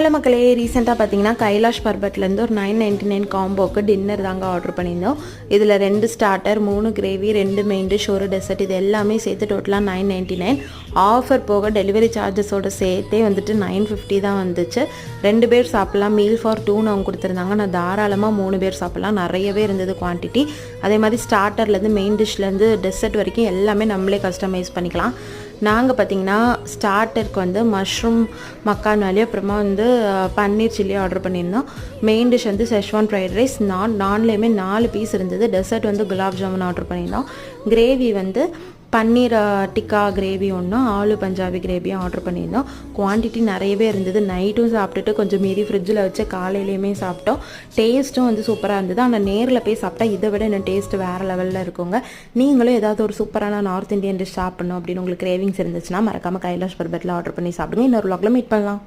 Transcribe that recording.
Hello மக்களே, ரீசெண்டாக பார்த்தீங்கன்னா கைலாஷ் பர்பட்லேருந்து ஒரு 999 காம்போக்கு டின்னர் தாங்க ஆர்டர் பண்ணியிருந்தோம். இதில் 2 ஸ்டார்டர், 3 கிரேவி, 2 மெயின் டிஷ், ஒரு டெசர்ட், இது எல்லாமே சேர்த்து டோட்டலாக 999. ஆஃபர் போக டெலிவரி சார்ஜஸோடு சேர்த்தே வந்துட்டு 950 தான் வந்துச்சு. 2 பேர் சாப்பிட்லாம். மீல் ஃபார் 2ன்னு அவங்க கொடுத்துருந்தாங்க. நான் தாராளமாக 3 பேர் சாப்பிட்லாம். நிறையவே இருந்தது குவான்டிட்டி. அதே மாதிரி ஸ்டார்டர்லேருந்து மெயின் டிஷ்லேருந்து டெசர்ட் வரைக்கும் எல்லாமே நம்மளே கஸ்டமைஸ் பண்ணிக்கலாம். நாங்கள் பார்த்திங்கன்னா ஸ்டார்டருக்கு வந்து மஷ்ரூம் மக்கான் வாலி, அப்புறமா வந்து பன்னீர் சில்லி ஆர்டர் பண்ணியிருந்தோம். மெயின் டிஷ் வந்து செஷ்வான் ஃப்ரைட் ரைஸ், நான்லேயுமே 4 பீஸ் இருந்தது. டெசர்ட் வந்து குலாப் ஜாமுன் ஆர்டர் பண்ணியிருந்தோம். கிரேவி வந்து பன்னீர் டிக்கா கிரேவி ஒன்றும், ஆலு பஞ்சாபி கிரேவியும் ஆர்டர் பண்ணியிருந்தோம். குவான்டிட்டி நிறையவே இருந்தது. நைட்டும் சாப்பிட்டுட்டு கொஞ்சம் மீறி ஃப்ரிட்ஜில் வச்சு காலையிலையுமே சாப்பிட்டோம். டேஸ்ட்டும் வந்து சூப்பராக இருந்தது. ஆனால் நேரில் போய் சாப்பிட்டா இதை விட என்ன டேஸ்ட் வேறு லெவலில் இருக்குங்க. நீங்களும் ஏதாவது ஒரு சூப்பரான நார்த் இந்தியன் டிஷ் சாப்பிடணும் அப்படின்னு உங்களுக்கு கிரேவிங்ஸ் இருந்துச்சுன்னா மறக்காமல் கைலாஷ் பர்பட்டில் ஆர்டர் பண்ணி சாப்பிடுங்க. இன்னொரு vlogல மீட் பண்ணலாம்.